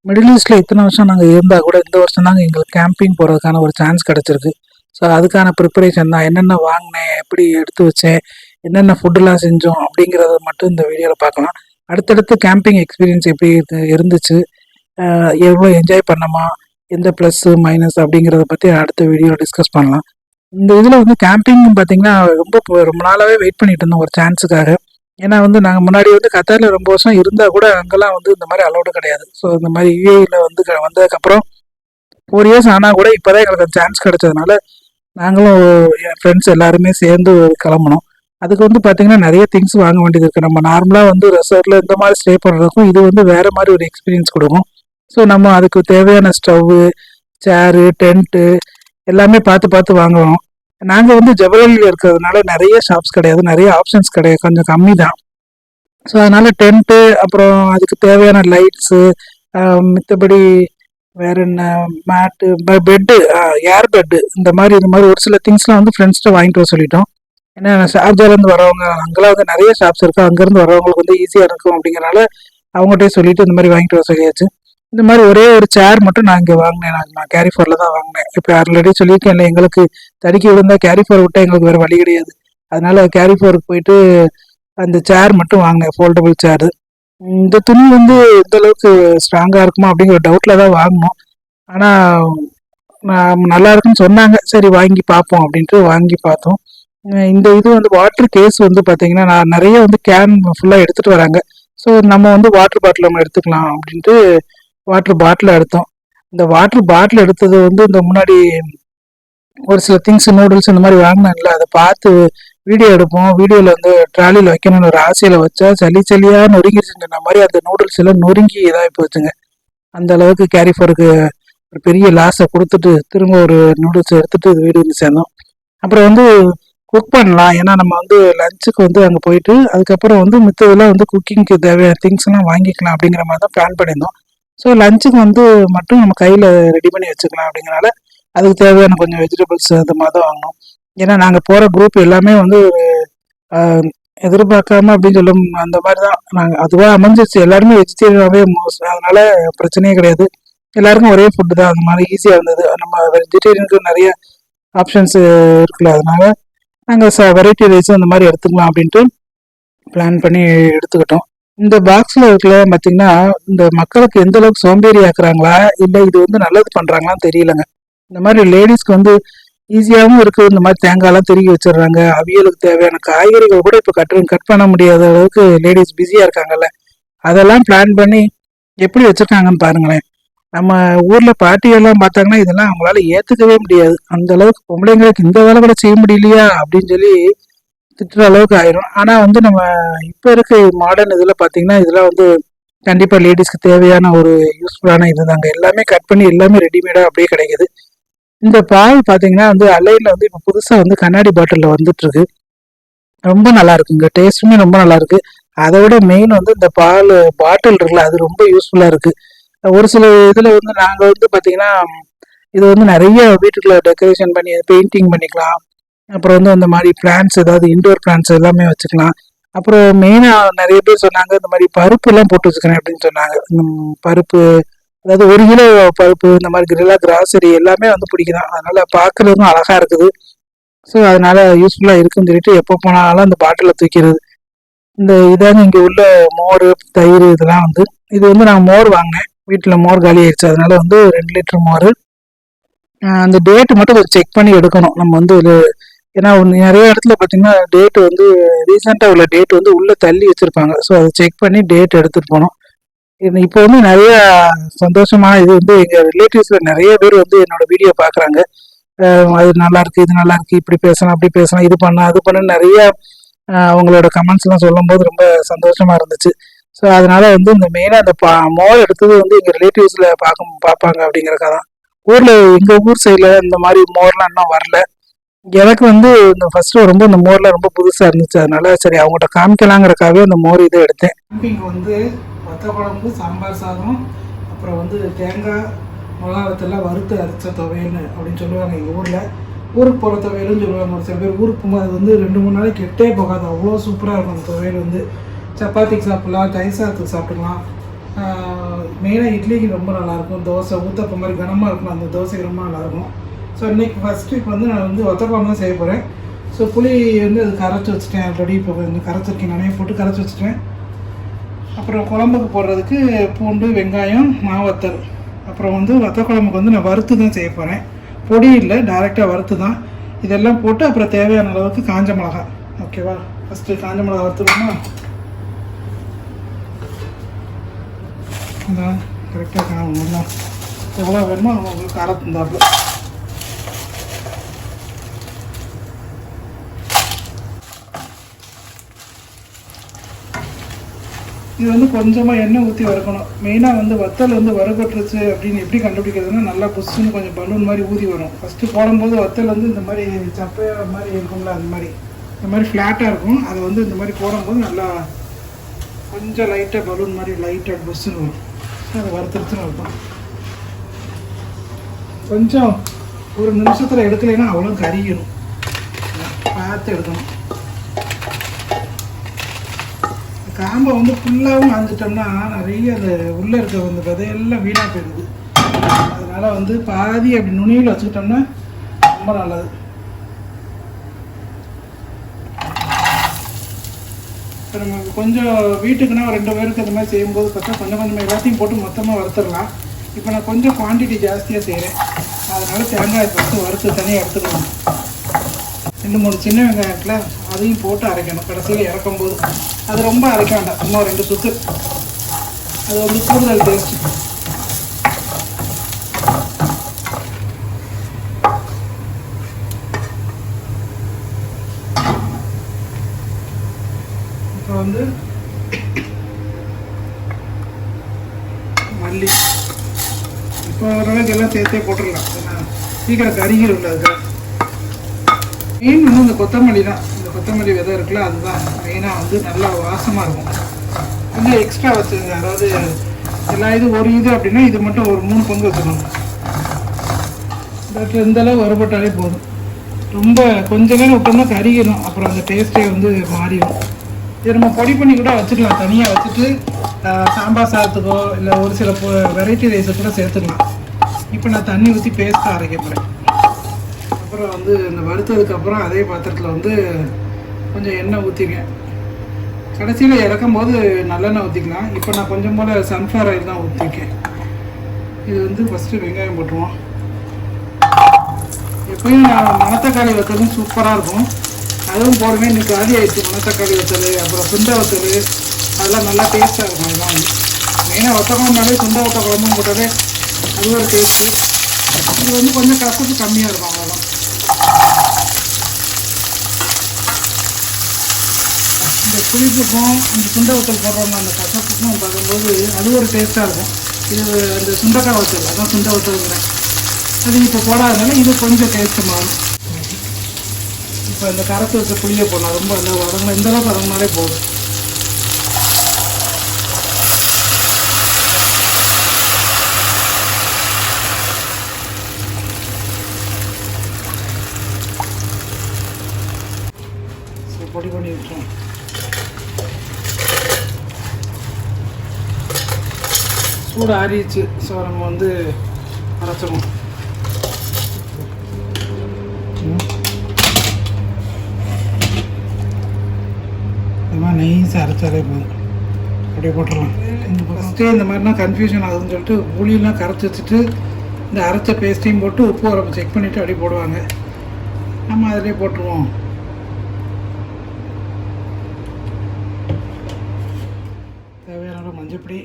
Middle ஈஸ்ட்டில் இத்தனை வருஷம் நாங்கள் இருந்தால் கூட இந்த வருஷம் தாங்க எங்களுக்கு கேம்பிங் போகிறதுக்கான ஒரு சான்ஸ் கிடச்சிருக்கு. ஸோ அதுக்கான ப்ரிப்பரேஷன் தான். என்னென்ன வாங்கினேன், எப்படி எடுத்து வச்சேன், என்னென்ன ஃபுட்டுலாம் செஞ்சோம் அப்படிங்கிறத மட்டும் இந்த வீடியோவில் பார்க்கலாம். அடுத்தடுத்து கேம்பிங் எக்ஸ்பீரியன்ஸ் எப்படி இருந்துச்சு, எவ்வளோ என்ஜாய் பண்ணோமா, எந்த ப்ளஸ்ஸு மைனஸ் அப்படிங்கிறத பற்றி அடுத்த வீடியோவில் டிஸ்கஸ் பண்ணலாம். இந்த இதில் வந்து கேம்பிங் பார்த்தீங்கன்னா ரொம்ப நாளாகவே வெயிட் பண்ணிட்டு இருந்தோம் ஒரு சான்ஸுக்காக. ஏன்னா வந்து நாங்கள் முன்னாடி வந்து கத்தாரில் ரொம்ப வருஷம் இருந்தால் கூட அங்கெல்லாம் வந்து இந்த மாதிரி அலௌடு கிடையாது. ஸோ இந்த மாதிரி யூஏஇயில் வந்து வந்ததுக்கப்புறம் 4 இயர்ஸ் ஆனால் கூட இப்போ தான் எங்களுக்கு சான்ஸ் கிடைச்சதுனால நாங்களும் என் ஃப்ரெண்ட்ஸ் எல்லாருமே சேர்ந்து கிளம்புனோம். அதுக்கு வந்து பார்த்தீங்கன்னா நிறைய திங்ஸ் வாங்க வேண்டியது இருக்குது. நம்ம நார்மலாக வந்து ரெசார்ட்டில் இந்த மாதிரி ஸ்டே பண்ணுறதுக்கும் இது வந்து வேறு மாதிரி ஒரு எக்ஸ்பீரியன்ஸ் கொடுக்கும். ஸோ நம்ம அதுக்கு தேவையான ஸ்டவ்வு, சேரு, டென்ட்டு எல்லாமே பார்த்து பார்த்து வாங்குவோம். நாங்கள் வந்து ஜபல்லியில் இருக்கிறதுனால நிறைய ஷாப்ஸ் கிடையாது, நிறைய ஆப்ஷன்ஸ் கிடையாது, கொஞ்சம் கம்மி தான். ஸோ அதனால் டென்ட்டு, அப்புறம் அதுக்கு தேவையான லைட்ஸு, மித்தபடி வேற என்ன, மேட்டு, பெட்டு, ஏர் பெட்டு, இந்த மாதிரி ஒரு சில திங்ஸ்லாம் வந்து ஃப்ரெண்ட்ஸ்கிட்ட வாங்கிட்டு வர சொல்லிட்டோம். ஏன்னா ஷார்ஜாலேருந்து வரவங்க அங்கெல்லாம் வந்து நிறைய ஷாப்ஸ் இருக்குது, அங்கேருந்து வரவங்களுக்கு வந்து ஈஸியாக இருக்கும் அப்படிங்கிறனால அவங்ககிட்டே சொல்லிட்டு இந்த மாதிரி வாங்கிட்டு வர சொல்லியாச்சு. இந்த மாதிரி ஒரே ஒரு சேர் மட்டும் நான் இங்கே வாங்கினேன். நான் கேரி ஃபாரில் தான் வாங்கினேன். இப்போ ஆல்ரெடி சொல்லியிருக்கேன் இல்லை, எங்களுக்கு தடுக்கி விழுந்தா கேரி ஃபார் விட்டால் எங்களுக்கு வேறு வழி கிடையாது. அதனால கேரி ஃபாருக்கு போயிட்டு அந்த சேர் மட்டும் வாங்கினேன், ஃபோல்டபுள் சேரு. இந்த துணி வந்து எந்த அளவுக்கு ஸ்ட்ராங்காக இருக்குமா அப்படிங்கிற டவுட்டில் தான் வாங்கினோம். ஆனால் நல்லா இருக்குன்னு சொன்னாங்க, சரி வாங்கி பார்ப்போம் அப்படின்ட்டு வாங்கி பார்த்தோம். இந்த இது வந்து வாட்டர் கேஸ் வந்து பார்த்தீங்கன்னா நான் நிறைய வந்து கேன் ஃபுல்லாக எடுத்துகிட்டு வராங்க. ஸோ நம்ம வந்து வாட்டர் பாட்டில் நம்ம எடுத்துக்கலாம் அப்படின்ட்டு வாட்டர் பாட்டில் எடுத்தோம். இந்த வாட்டர் பாட்டில் எடுத்தது வந்து இந்த முன்னாடி ஒரு சில திங்ஸ், நூடுல்ஸ் இந்த மாதிரி வாங்கினேன்ல, அதை பார்த்து வீடியோ எடுப்போம், வீடியோவில் வந்து ட்ராலியில் வைக்கணும்னு ஒரு ஆசையில் வச்சா சளியாக நொறுங்கிருச்சுன்ற மாதிரி அந்த நூடுல்ஸ் எல்லாம் நொறுங்கி இதாகி போச்சுங்க. அந்த அளவுக்கு கேரி ஃபாருக்கு ஒரு பெரிய லாஸை கொடுத்துட்டு திரும்ப ஒரு நூடுல்ஸ் எடுத்துகிட்டு வீடு வந்து சேர்ந்தோம். அப்புறம் வந்து குக் பண்ணலாம், ஏன்னா நம்ம வந்து லஞ்சுக்கு வந்து அங்கே போயிட்டு அதுக்கப்புறம் வந்து மித்ததெல்லாம் வந்து குக்கிங்க்கு தேவையான திங்ஸ்லாம் வாங்கிக்கலாம் அப்படிங்கிற மாதிரி தான் பிளான் பண்ணியிருந்தோம். ஸோ லஞ்சுக்கு வந்து மட்டும் நம்ம கையில் ரெடி பண்ணி வச்சுக்கலாம் அப்படிங்கிறனால அதுக்கு தேவையான கொஞ்சம் வெஜிடபிள்ஸ் அந்த மாதிரி தான் வாங்கினோம். ஏன்னா நாங்கள் போகிற குரூப் எல்லாமே வந்து எதிர்பார்க்காம அப்படின்னு சொல்லும் அந்த மாதிரி தான் நாங்கள் அதுவாக அமைஞ்சிச்சு. எல்லாருமே வெஜிடேரியனாகவே மோஸ்ட், அதனால பிரச்சனையே கிடையாது. எல்லாருக்கும் ஒரே ஃபுட்டு தான், அந்த மாதிரி ஈஸியாக இருந்தது. நம்ம வெஜிடேரியனுக்கு நிறைய ஆப்ஷன்ஸ் இருக்குல்ல, அதனால நாங்கள் வெரைட்டி ரைஸ் அந்த மாதிரி எடுத்துக்கலாம் அப்படின்ட்டு பிளான் பண்ணி எடுத்துக்கிட்டோம். இந்த பாக்ஸில் இருக்கல பார்த்தீங்கன்னா இந்த மக்களுக்கு எந்த அளவுக்கு சோம்பேறி ஆக்குறாங்களா இல்லை இது வந்து நல்லது பண்ணுறாங்களான்னு தெரியலங்க. இந்த மாதிரி லேடிஸ்க்கு வந்து ஈஸியாகவும் இருக்குது. இந்த மாதிரி தேங்காய்லாம் திருகி வச்சிடுறாங்க. அவியலுக்கு தேவையான காய்கறிகள் கூட இப்போ கட் பண்ண முடியாத அளவுக்கு லேடிஸ் பிஸியாக இருக்காங்கல்ல. அதெல்லாம் பிளான் பண்ணி எப்படி வச்சுருக்காங்கன்னு பாருங்களேன். நம்ம ஊரில் பாட்டியெல்லாம் பார்த்தாங்கன்னா இதெல்லாம் அவங்களால ஏற்றுக்கவே முடியாது. அந்த அளவுக்கு பொம்பளைங்களுக்கு இந்த வேலை கூட செய்ய முடியலையா அப்படின்னு சொல்லி திட்டுற அளவுக்கு ஆயிரும். ஆனால் வந்து நம்ம இப்போ இருக்க மாடர்ன் இதில் பார்த்தீங்கன்னா இதெல்லாம் வந்து கண்டிப்பாக லேடிஸ்க்கு தேவையான ஒரு யூஸ்ஃபுல்லான இது தாங்க. எல்லாமே கட் பண்ணி எல்லாமே ரெடிமேடாக அப்படியே கிடைக்குது. இந்த பால் பார்த்தீங்கன்னா வந்து அலையில் வந்து இப்போ புதுசாக வந்து கண்ணாடி பாட்டிலில் வந்துட்டு இருக்கு. ரொம்ப நல்லா இருக்குங்க, டேஸ்ட்டுமே ரொம்ப நல்லா இருக்கு. அதை விட மெயின் வந்து இந்த பால் பாட்டில் இருக்குல்ல, அது ரொம்ப யூஸ்ஃபுல்லாக இருக்கு. ஒரு சில இதில் வந்து நாங்கள் வந்து பார்த்தீங்கன்னா இது வந்து நிறைய வீட்டுக்குள்ள டெக்கரேஷன் பண்ணி பெயிண்டிங் பண்ணிக்கலாம். அப்புறம் வந்து அந்த மாதிரி பிளான்ட்ஸ், ஏதாவது இன்டோர் பிளான்ட்ஸ் எல்லாமே வச்சுக்கலாம். அப்புறம் மெயினாக நிறைய பேர் சொன்னாங்க இந்த மாதிரி பருப்பு எல்லாம் போட்டு வச்சுக்கிறேன் அப்படின்னு சொன்னாங்க. பருப்பு, அதாவது 1 கிலோ பருப்பு, இந்த மாதிரி கிராசரி எல்லாமே வந்து பிடிக்குதான். அதனால பார்க்கறதுக்கும் அழகா இருக்குது. ஸோ அதனால யூஸ்ஃபுல்லாக இருக்குன்னு சொல்லிட்டு எப்போ போனாலும் அந்த பாட்டிலில் தூக்கிறது. இந்த இதாங்க இங்கே உள்ள மோர், தயிர் இதெல்லாம் வந்து இது வந்து நான் மோர் வாங்கினேன். வீட்டில் மோர் காலி ஆயிடுச்சு, அதனால வந்து 2 லிட்டர் மோர். அந்த டேட்டு மட்டும் கொஞ்சம் செக் பண்ணி எடுக்கணும் நம்ம வந்து ஏன்னா நிறைய இடத்துல பார்த்தீங்கன்னா டேட் வந்து ரீசெண்டாக உள்ள டேட் வந்து உள்ளே தள்ளி வச்சுருப்பாங்க. ஸோ அதை செக் பண்ணி டேட் எடுத்துகிட்டு போனோம். இப்போ வந்து நிறைய சந்தோஷமான இது வந்து எங்கள் ரிலேட்டிவ்ஸில் நிறைய பேர் வந்து என்னோட வீடியோ பார்க்குறாங்க. அது நல்லா இருக்கு, இது நல்லா இருக்கு, இப்படி பேசலாம், அப்படி பேசலாம், இது பண்ண அது பண்ண நிறைய அவங்களோட கமெண்ட்ஸ்லாம் சொல்லும்போது ரொம்ப சந்தோஷமா இருந்துச்சு. ஸோ அதனால வந்து இந்த மெயினாக அந்த மோர் எடுத்தது வந்து எங்கள் ரிலேட்டிவ்ஸில் பார்ப்பாங்க அப்படிங்கிறக்காக தான். எங்கள் ஊர் சைடில் இந்த மாதிரி மோர்லாம் இன்னும் வரல. எனக்கு வந்து இந்த ஃபர்ஸ்ட் ரொம்ப இந்த மோர்லாம் ரொம்ப புதுசாக இருந்துச்சு. அதனால சரி அவங்கள்ட்ட காமிக்கலாங்கிறக்காகவே அந்த மோர் இதை எடுத்தேன். கேம்பிங் வந்து வத்த குழம்பு, சாம்பார் சாதம், அப்புறம் வந்து தேங்காய் மிளகாவத்தெல்லாம் வறுத்து அரைச்ச துவையல் அப்படின்னு சொல்லுவாங்க எங்கள் ஊரில். ஊருக்கு போகிற துவையல்னு சொல்லுவாங்க. ஒரு சில பேர் ஊருக்கு போகும்போது அது வந்து 2-3 நாளைக்கு கெட்டே போகாது, அவ்வளோ சூப்பராக இருக்கும் அந்த துவையல். வந்து சப்பாத்திக்கு சாப்பிட்லாம், தயிர் சாதத்துக்கு சாப்பிட்டுக்கலாம். மெயினாக இட்லிக்கு ரொம்ப நல்லாயிருக்கும். தோசை ஊத்தப்பம் மாதிரி கனமாக இருக்கும், அந்த தோசைக்கு ரொம்ப நல்லாயிருக்கும். ஸோ இன்றைக்கி ஃபஸ்ட்டு இப்போ வந்து நான் வந்து ஒத்தப்பம் தான் செய்ய போகிறேன். ஸோ புளி வந்து அது கரைச்சி வச்சுட்டேன் ஆல்ரெடி. இப்போ வந்து கரைச்சிருக்கேன், நிறைய போட்டு கரைச்சி வச்சுட்டேன். அப்புறம் குழம்புக்கு போடுறதுக்கு பூண்டு, வெங்காயம், மாவத்தல். அப்புறம் வந்து வத்த குழம்புக்கு வந்து நான் வறுத்து தான் செய்ய போகிறேன், பொடி இல்லை, டைரெக்டாக வறுத்து தான். இதெல்லாம் போட்டு அப்புறம் தேவையான அளவுக்கு காஞ்ச மிளகா. ஓகேவா, ஃபஸ்ட்டு காஞ்ச மிளகா வறுத்துக்கணுமா? அதான் கரெக்டாக காணும், எவ்வளோ வேணுமோ உங்களுக்கு காரத்துந்தாப்புல. இது வந்து கொஞ்சமாக எண்ணெய் ஊற்றி வறுக்கணும். மெயினாக வந்து வத்தல் வந்து வறுபட்டுருச்சு அப்படின்னு எப்படி கண்டுபிடிக்கிறதுனா, நல்லா புஷ்ஷுன்னு கொஞ்சம் பலூன் மாதிரி ஊதி வரும். ஃபஸ்ட்டு போடும்போது வத்தல் வந்து இந்த மாதிரி சப்பையாக மாதிரி இருக்கும்ல, அந்த மாதிரி இந்த மாதிரி ஃப்ளாட்டாக இருக்கும். அதை வந்து இந்த மாதிரி போடும்போது நல்லா கொஞ்சம் லைட்டாக பலூன் மாதிரி லைட்டாக புஷ்ஷுன்னு வரும். அதை வறுத்துருச்சுன்னு இருக்கும். கொஞ்சம் ஒரு நிமிஷத்தில் எடுக்கலைன்னா அவ்வளோ கறிக்கணும், பார்த்து எடுக்கணும். காம்பை வந்து ஃபுல்லாகவும் ஆஞ்சிட்டோம்னா நிறைய அந்த உள்ளே இருக்க அந்த விதையெல்லாம் வீணாக போயிடுது. அதனால் வந்து பாதி அப்படி நுனியில் வச்சுக்கிட்டோம்னா ரொம்ப நல்லது. இப்போ நம்ம கொஞ்சம் வீட்டுக்குன்னா 2 பேருக்கு அந்த மாதிரி செய்யும்போது பார்த்தா கொஞ்சம் கொஞ்சம் எல்லாத்தையும் போட்டு மொத்தமாக வறுத்துடலாம். இப்போ நான் கொஞ்சம் குவான்டிட்டி ஜாஸ்தியாக செய்கிறேன், அதனால் தேங்காய் போட்டு வறுத்து தனியாக எடுத்துக்கணும். 2-3 சின்ன வெங்காயத்தில் அதையும் போட்டு அரைக்கணும் கடைசியில் இறக்கும்போது. அது ரொம்ப அரைக்க வேண்டாம், சும்மா 2 சுத்து. அது வந்து கூடுதல் டேஸ்ட்டு. இப்போ வந்து மல்லி இப்போ ஓரளவுக்கு எல்லாம் சேர்த்தே போட்டுடலாம், சீக்கிரம் கருகிரும். அதுக்காக மெயின் வந்து இந்த கொத்தமல்லி தான். இந்த கொத்தமல்லி விதை இருக்குல்ல, அதுதான் மெயினாக வந்து நல்லா வாசமாக இருக்கும். கொஞ்சம் எக்ஸ்ட்ரா வச்சுருங்க, அதாவது எல்லா இது ஒரு இது அப்படின்னா இது மட்டும் ஒரு 3 பங்கு வச்சுக்கணும். பட் இந்தளவு வறுபட்டாலே போதும். ரொம்ப கொஞ்ச நேரம் விட்டோம்னா கறிக்கணும், அப்புறம் அந்த டேஸ்ட்டே வந்து மாறிடும். இதை நம்ம பொடி பண்ணி கூட வச்சுக்கலாம், தனியாக வச்சுட்டு சாம்பார் சாதத்துக்கோ இல்லை ஒரு சில வெரைட்டி ரைஸை கூட சேர்த்துக்கலாம். இப்போ நான் தண்ணி ஊற்றி பேஸ்ட்டாக அரைக்க போகிறேன். அப்புறம் வந்து இந்த வறுத்ததுக்கப்புறம் அதே பாத்திரத்தில் வந்து கொஞ்சம் எண்ணெய் ஊற்றிக்கேன். கடைசியில் இறக்கும் போது நல்லெண்ணெய் ஊற்றிக்கலாம். இப்போ நான் கொஞ்சம் போல் சன்ஃப்ளவர் ஆயில் தான் ஊற்றிருக்கேன். இது வந்து ஃபஸ்ட்டு வெங்காயம் போட்டுருவோம். எப்பயும் நான் மணத்தக்காளி வத்தலும் சூப்பராக இருக்கும், அதுவும் போடுவேன். இன்றைக்கி ஆதி ஆயிடுச்சு மணத்தக்காளி வத்தல், அப்புறம் சுண்டை வத்தல், அதெல்லாம் நல்லா டேஸ்ட்டாக இருக்கும். அதெல்லாம் வந்து மெயினாக வத்த குழம்புனாலே சுண்டை வத்த குழம்பும் போட்டாலே அது ஒரு டேஸ்ட்டு. இது வந்து கொஞ்சம் கசப்பு கம்மியாக இருக்கும், அவ்வளோதான். இந்த புளிப்புக்கும் இந்த சுண்டை வத்தல் போடுறோம்னா அந்த கசப்புக்கும் பார்க்கும்போது அது ஒரு டேஸ்ட்டாக இருக்கும். இது அந்த சுண்டைக்காய் வத்தல், அதான் சுண்டை வத்தல்ங்கிறேன். அது இப்போ போடாதனால இது கொஞ்சம் டேஸ்ட்டு மாறும். இப்போ இந்த கரைச்சி வச்ச புளியை போடலாம். ரொம்ப இந்த வதங்க இந்த அளவுக்கு வதங்கினாலே போதும். பொடி பண்ணி விட்டுரும். சூடு ஆறிடுச்சு. ஸோ நம்ம வந்து அரைச்சிடும். இதெல்லாம் நைஸாக அரைச்சாலே போதும், அப்படியே போட்டுடலாம். இந்த ஃபஸ்ட்டே இந்த மாதிரினா கன்ஃபியூஷன் ஆகுதுன்னு சொல்லிட்டு புளியெலாம் கரைச்சி வச்சுட்டு இந்த அரைச்ச பேஸ்ட்டையும் போட்டு உப்பு உரப்பு செக் பண்ணிவிட்டு அப்படியே போடுவாங்க. நம்ம அதிலே போட்டுருவோம். தேவையான மஞ்சப்பொடி,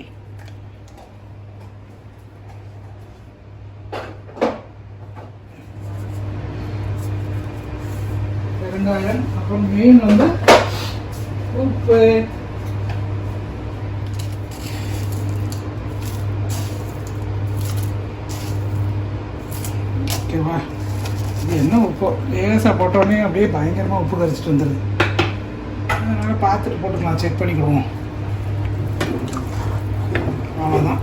பெருங்காயம், அப்புறம் மெயின் வந்து உப்பு. ஓகேவா, இது என்ன உப்பு லேசாக போட்டோடனே அப்படியே பயங்கரமாக உப்பு கரைச்சிட்டு வந்துடுது. அதனால் பார்த்துட்டு போட்டுக்கலாம், செக் பண்ணிக்கிடுவோம். அவ்வளோதான்.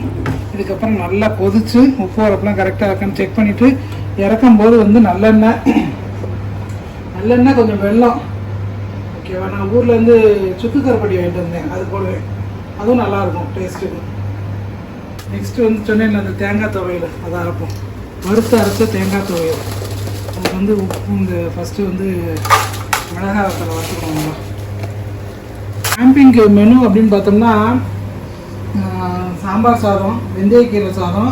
இதுக்கப்புறம் நல்லா கொதித்து உப்பு வரப்பெல்லாம் கரெக்டாக இருக்கான்னு செக் பண்ணிவிட்டு இறக்கும் போது வந்து நல்லெண்ணெய் கொஞ்சம் வெல்லம். ஓகேவா, நான் ஊர்லேருந்து சுக்கு கருப்பட்டி வாங்கிட்டு வந்தேன், அது போடுவேன். அதுவும் நல்லாயிருக்கும் டேஸ்ட்டுக்கு. நெக்ஸ்ட்டு வந்து சொன்னேன் அந்த தேங்காய் துவையல் அதை அரைப்போம். வறுத்து அரைச்ச தேங்காய் துவையல். அதுக்கு வந்து உப்பு இந்த ஃபஸ்ட்டு வந்து மிளகாய் வத்தலை வறுத்துக்கணும். கேம்பிங்கு மெனு அப்படின்னு பார்த்தோம்னா சாம்பார் சாதம், வெந்தயக்கீரை சாதம்,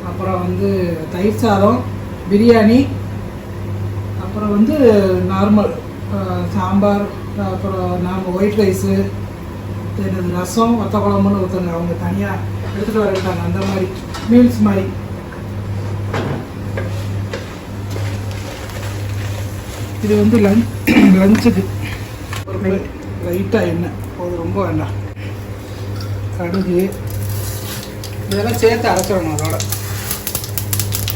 அப்புறம் வந்து தயிர் சாதம், பிரியாணி, அப்புறம் வந்து நார்மல் சாம்பார், அப்புறம் நாம் ஒயிட் ரைஸு, ரசம், வத்த குழம்புன்னு ஒருத்தங்க அவங்க தனியாக எடுத்துகிட்டு வரட்டாங்க. அந்த மாதிரி மீல்ஸ் மாதிரி. இது வந்து லஞ்சுக்கு ஒரு லைட்டாக எண்ணெய் அது ரொம்ப வேண்டாம். கடுகு இதெல்லாம் சேர்த்து அரைச்சிடணும் அதோட.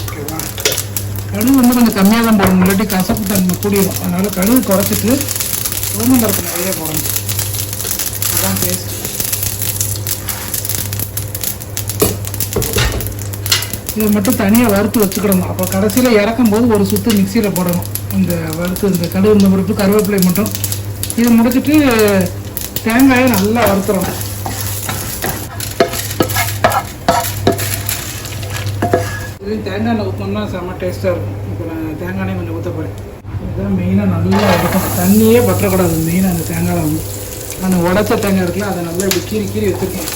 ஓகேவா? கடுகு வந்து கொஞ்சம் கம்மியாக தான் போடணும், இல்லாட்டி கசப்பு தன்மை கூடிடும். அதனால் கடுகு குறைச்சிட்டு உளுந்தம் பருப்பு நிறைய போடணும். அதுதான் டேஸ்ட். இதை மட்டும் தனியாக வறுத்து வச்சுக்கிடணும். அப்போ கடைசியில் இறக்கும் போது ஒரு சுற்று மிக்சியில் போடணும். இந்த வறுத்து இந்த கடுகு இந்த பருப்பு கருவேப்பிலை மட்டும். இதை முடிச்சுட்டு தேங்காயை நல்லா வறுத்துறோம். இதுலேயும் தேங்காய் எண்ணெய் ஊற்றோம்னா செம்ம டேஸ்ட்டாக இருக்கும். இப்போ நான் தேங்காய் எண்ணெய் கொஞ்சம் ஊற்ற போகிறேன். இதுதான் மெயினாக நல்லா இருக்கும். தண்ணியே பற்றக்கூடாது. மெயினாக அந்த தேங்காயில் வந்து அந்த உடச்ச தேங்காய் இருக்குல்ல, அதை நல்லா இப்படி கீறி கீறி வச்சுருக்கேன்.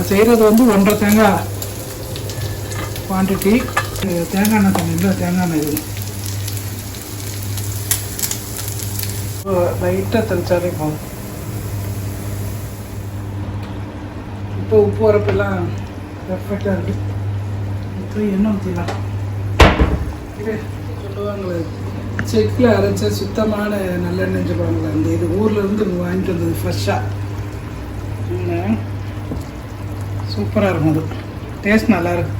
செய்கிறது வந்து 1.5 தேங்காய் குவான்டிட்டி. தேங்காய் எண்ணெய் சொன்னீங்களா, தேங்காய் எண்ணெய் இது லைட்டாக தெளிச்சாலே போதும். இப்போ உப்பு வரப்பெல்லாம் பெர்ஃபெக்டாக இருக்குது. இப்போ எண்ணெய் ஊற்றிடலாம். இது சொல்லுவாங்களே செக்கில் அரைச்ச சுத்தமான நல்லெண்ணெய் சொல்லுவாங்களே, அந்த இது ஊர்லேருந்து வாங்கிட்டு வந்தது ஃப்ரெஷ்ஷாக. சூப்பராக இருக்கும். அது டேஸ்ட் நல்லாயிருக்கு.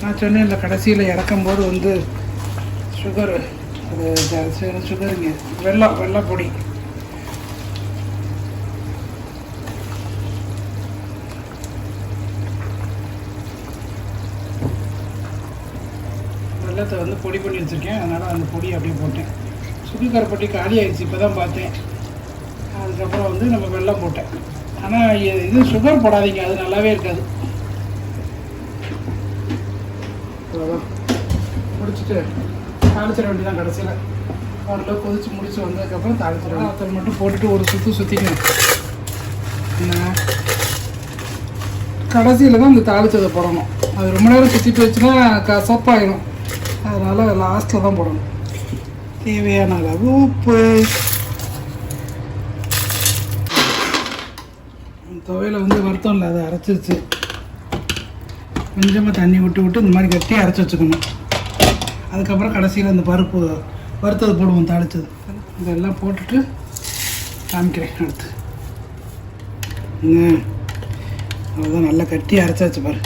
நான் சொன்னேன் இல்லை, கடைசியில் இறக்கும்போது வந்து சுகரு, அது சுகருங்க, வெல்லம் பொடி. வெள்ளத்தை வந்து பொடி பண்ணி வச்சுருக்கேன். அதனால் அந்த பொடி அப்படியே போட்டேன். சுடுகார பொடி காலி ஆகிடுச்சு, இப்போ தான் பார்த்தேன். அதுக்கப்புறம் வந்து நம்ம வெல்லம் போட்டேன். ஆனால் இது சுகர் போடாதீங்க, அது நல்லாவே இருக்காது. அவ்வளோதான் முடிச்சுட்டு தாளிச்சிட வேண்டியதான். கடைசியில் ஓரளவு கொதிச்சு முடிச்சு வந்ததுக்கப்புறம் தாளிச்சிடலாம். அதை மட்டும் போட்டுட்டு ஒரு சுற்றிக்கணும். கடைசியில் தான் இந்த தாளிச்சதை போடணும். அது ரொம்ப நேரம் சுற்றி போயிடுச்சுன்னா கசப்பாயிடும். அதனால் லாஸ்ட்டில் தான் போடணும். தேவையான அளவு உப்பு. துவையில் வந்து வருத்தம் அதை அரைச்சிருச்சு. கொஞ்சமாக தண்ணி விட்டு இந்த மாதிரி கட்டியாக அரைச்சி வச்சுக்கணும். அதுக்கப்புறம் கடைசியில் அந்த பருப்பு வறுத்தது போடுவோம், தாளித்தது. இதெல்லாம் போட்டுட்டு காமிக்கிறேன் அடுத்து. அவ்வளோதான், நல்லா கட்டி அரைச்சாச்சு பாரு.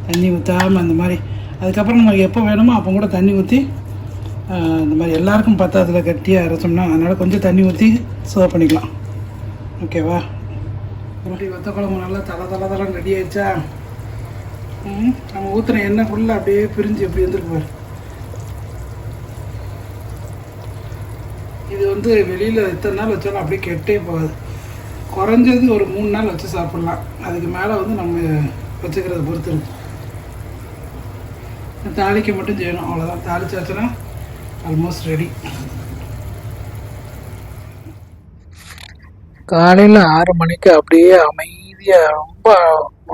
தண்ணி ஊற்றாமல் அந்த மாதிரி. அதுக்கப்புறம் நமக்கு எப்போ வேணுமோ அப்போ கூட தண்ணி ஊற்றி இந்த மாதிரி எல்லாருக்கும் பார்த்தா அதில் கட்டியாக அரைச்சோம்னா, அதனால் கொஞ்சம் தண்ணி ஊற்றி சர்வ் பண்ணிக்கலாம். ஓகேவா? அப்படி வத்த குழம்பு நல்லா தலை ரெடி ஆயிடுச்சா? நம்ம ஊற்றுன எண்ணெய் ஃபுல்லாக அப்படியே பிரிஞ்சு எப்படி வந்துருக்கு பாரு. இது வந்து வெளியில் எத்தனை நாள் வச்சாலும் அப்படியே கெட்டே போகாது. குறைஞ்சது ஒரு 3 நாள் வச்சு சாப்பிட்லாம். அதுக்கு மேலே வந்து நம்ம வச்சுக்கிறத பொறுத்து இருக்கு. தாளிக்க மட்டும் செய்யணும், அவ்வளோதான். தாளிச்சாச்சுன்னா ஆல்மோஸ்ட் ரெடி. காலையில் 6 மணிக்கு அப்படியே அமைதியாக ரொம்ப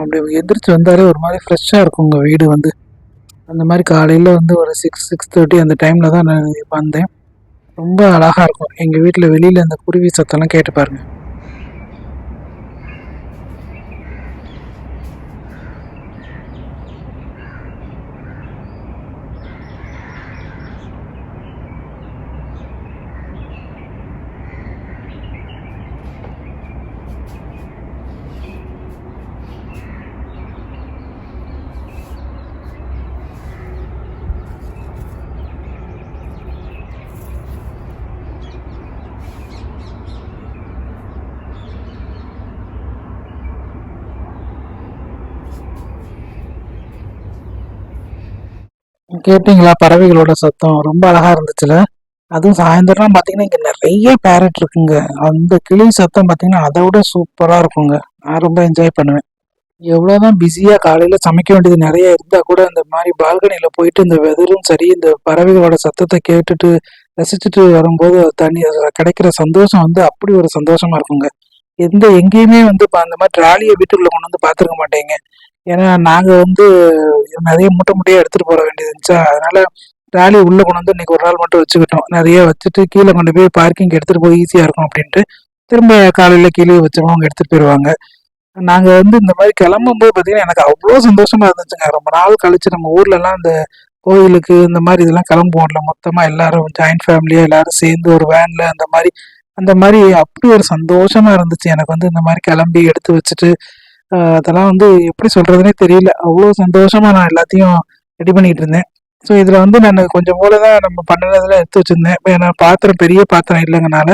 அப்படி எந்திரிச்சு வந்தாலே ஒரு மாதிரி ஃப்ரெஷ்ஷாக இருக்கும் உங்கள் வீடு வந்து. அந்த மாதிரி காலையில் வந்து ஒரு 6-6:30 அந்த டைமில் தான் நான் வந்தேன். ரொம்ப அழகாக இருக்கும். எங்கள் வீட்டில் வெளியில் அந்த குருவி சத்தம்லாம் கேட்டு பாருங்கள். கேட்டிங்களா பறவைகளோட சத்தம்? ரொம்ப அழகாக இருந்துச்சுல. அதுவும் சாயந்தரம் பார்த்தீங்கன்னா இங்கே நிறைய பேரட் இருக்குங்க. அந்த கிளி சத்தம் பார்த்தீங்கன்னா அதை விட சூப்பராக இருக்குங்க. நான் ரொம்ப என்ஜாய் பண்ணுவேன். எவ்வளோதான் பிஸியாக காலையில் சமைக்க வேண்டியது நிறைய இருந்தால் கூட இந்த மாதிரி பால்கனியில் போயிட்டு இந்த வெதரும் சரி இந்த பறவைகளோட சத்தத்தை கேட்டுட்டு ரசிச்சுட்டு வரும்போது தனி கிடைக்கிற சந்தோஷம் வந்து அப்படி ஒரு சந்தோஷமா இருக்குங்க. எங்கேயுமே வந்து இப்போ அந்த மாதிரி ட்ராலியை வீட்டுக்குள்ள கொண்டு வந்து பார்த்துருக்க மாட்டேங்க. ஏன்னா நாங்கள் வந்து நிறைய மூட்டை மூட்டையாக எடுத்துகிட்டு போக வேண்டியது இருந்துச்சா, அதனால ட்ராலி உள்ள கொண்டு வந்து இன்னைக்கு ஒரு நாள் மட்டும் வச்சுக்கிட்டோம். நிறைய வச்சுட்டு கீழே கொண்டு போய் பார்க்கிங் எடுத்துகிட்டு போய் ஈஸியாக இருக்கும் அப்படின்ட்டு திரும்ப காலையில் கீழே வச்சோம், அவங்க எடுத்துகிட்டு போயிடுவாங்க. நாங்க வந்து இந்த மாதிரி கிளம்பும்போது பார்த்தீங்கன்னா, எனக்கு அவ்ளோ சந்தோஷமா இருந்துச்சுங்க. ரொம்ப நாள் கழிச்சு நம்ம ஊர்லலாம் இந்த கோயிலுக்கு இந்த மாரி இதெல்லாம் கிளம்புவோம்ல, மொத்தமா எல்லாரும் ஜாயிண்ட் ஃபேமிலியா எல்லாரும் சேர்ந்து ஒரு வேன்ல அந்த மாரி அப்படி ஒரு சந்தோஷமா இருந்துச்சு. எனக்கு வந்து இந்த மாரி கிளம்பி எடுத்து வச்சுட்டு, அதெல்லாம் வந்து எப்படி சொல்றதுன்னே தெரியல. அவ்ளோ சந்தோஷமா நான் எல்லாத்தையும் ரெடி பண்ணிட்டு இருந்தேன். ஸோ இதுல வந்து நானு கொஞ்சம் போல தான் நம்ம பண்ணுனதெல்லாம் எடுத்து வச்சிருந்தேன். ஏன்னா பாத்திரம் பெரிய பாத்திரம் இல்லைங்கனால,